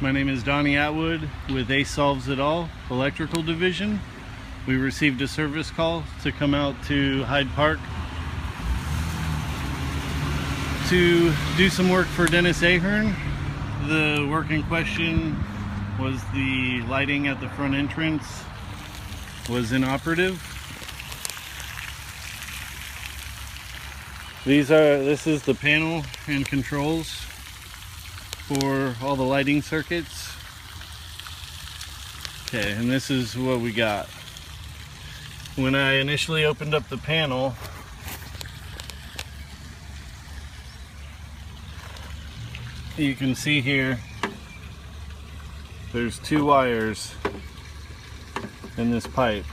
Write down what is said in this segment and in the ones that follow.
My name is Donnie Atwood with Ace Solves It All Electrical Division. We received a service call to come out to Hyde Park to do some work for Dennis Ahern. The work in question was the lighting at the front entrance was inoperative. This is the panel and controls for all the lighting circuits. Okay, and this is what we got. When I initially opened up the panel, you can see here there's two wires in this pipe.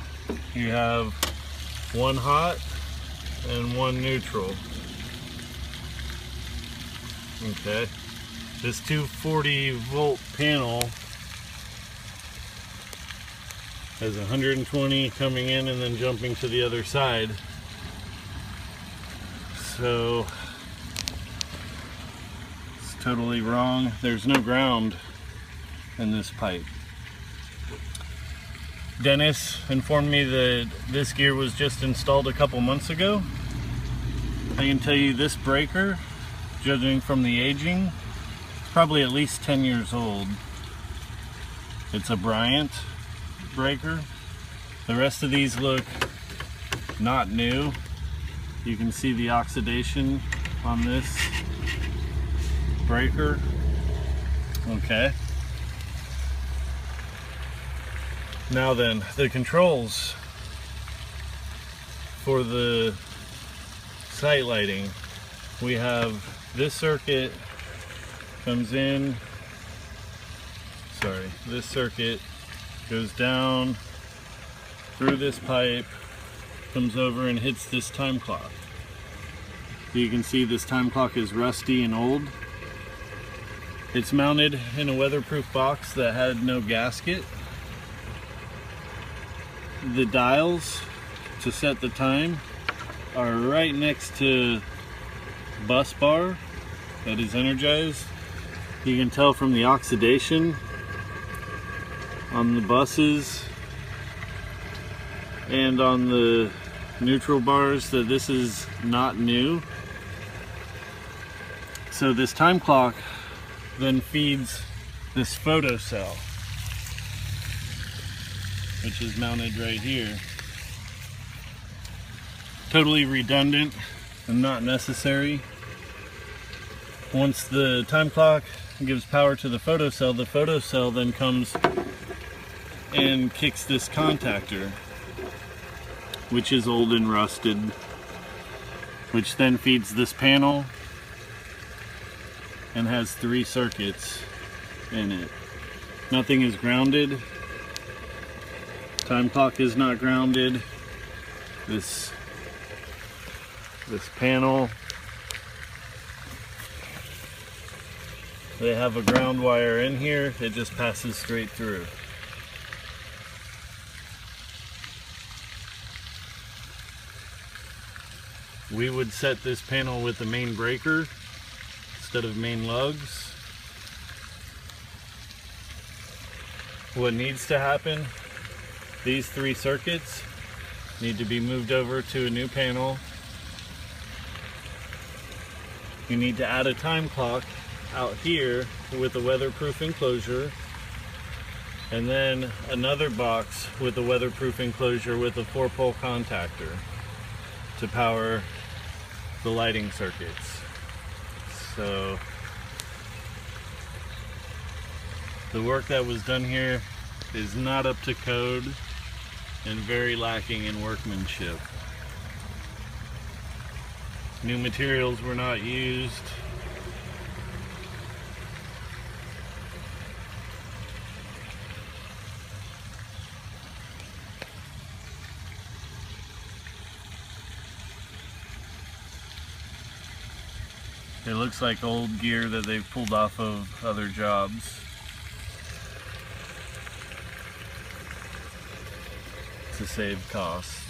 You have one hot and one neutral. Okay, this 240 volt panel has 120 coming in and then jumping to the other side. So it's totally wrong. There's no ground in this pipe. Dennis informed me that this gear was just installed a couple months ago. I can tell you this breaker, judging from the aging, it's probably at least 10 years old. It's a Bryant breaker. The rest of these look not new. You can see the oxidation on this breaker. Okay. Now then, the controls for the site lighting. We have this circuit comes in, this circuit goes down through this pipe, comes over and hits this time clock. You can see this time clock is rusty and old. It's mounted in a weatherproof box that had no gasket. The dials to set the time are right next to bus bar that is energized. You can tell from the oxidation on the buses and on the neutral bars that this is not new. So this time clock then feeds this photo cell, which is mounted right here. Totally redundant and not necessary. Once the time clock gives power to the photo cell then comes and kicks this contactor, which is old and rusted, which then feeds this panel and has 3 circuits in it. Nothing is grounded. Time clock is not grounded. This panel, they have a ground wire in here. It just passes straight through. We would set this panel with the main breaker instead of main lugs. What needs to happen, these 3 circuits need to be moved over to a new panel. You need to add a time clock out here with a weatherproof enclosure, and then another box with a weatherproof enclosure with a 4-pole contactor to power the lighting circuits. So the work that was done here is not up to code and very lacking in workmanship. New materials were not used. It looks like old gear that they've pulled off of other jobs. To save costs.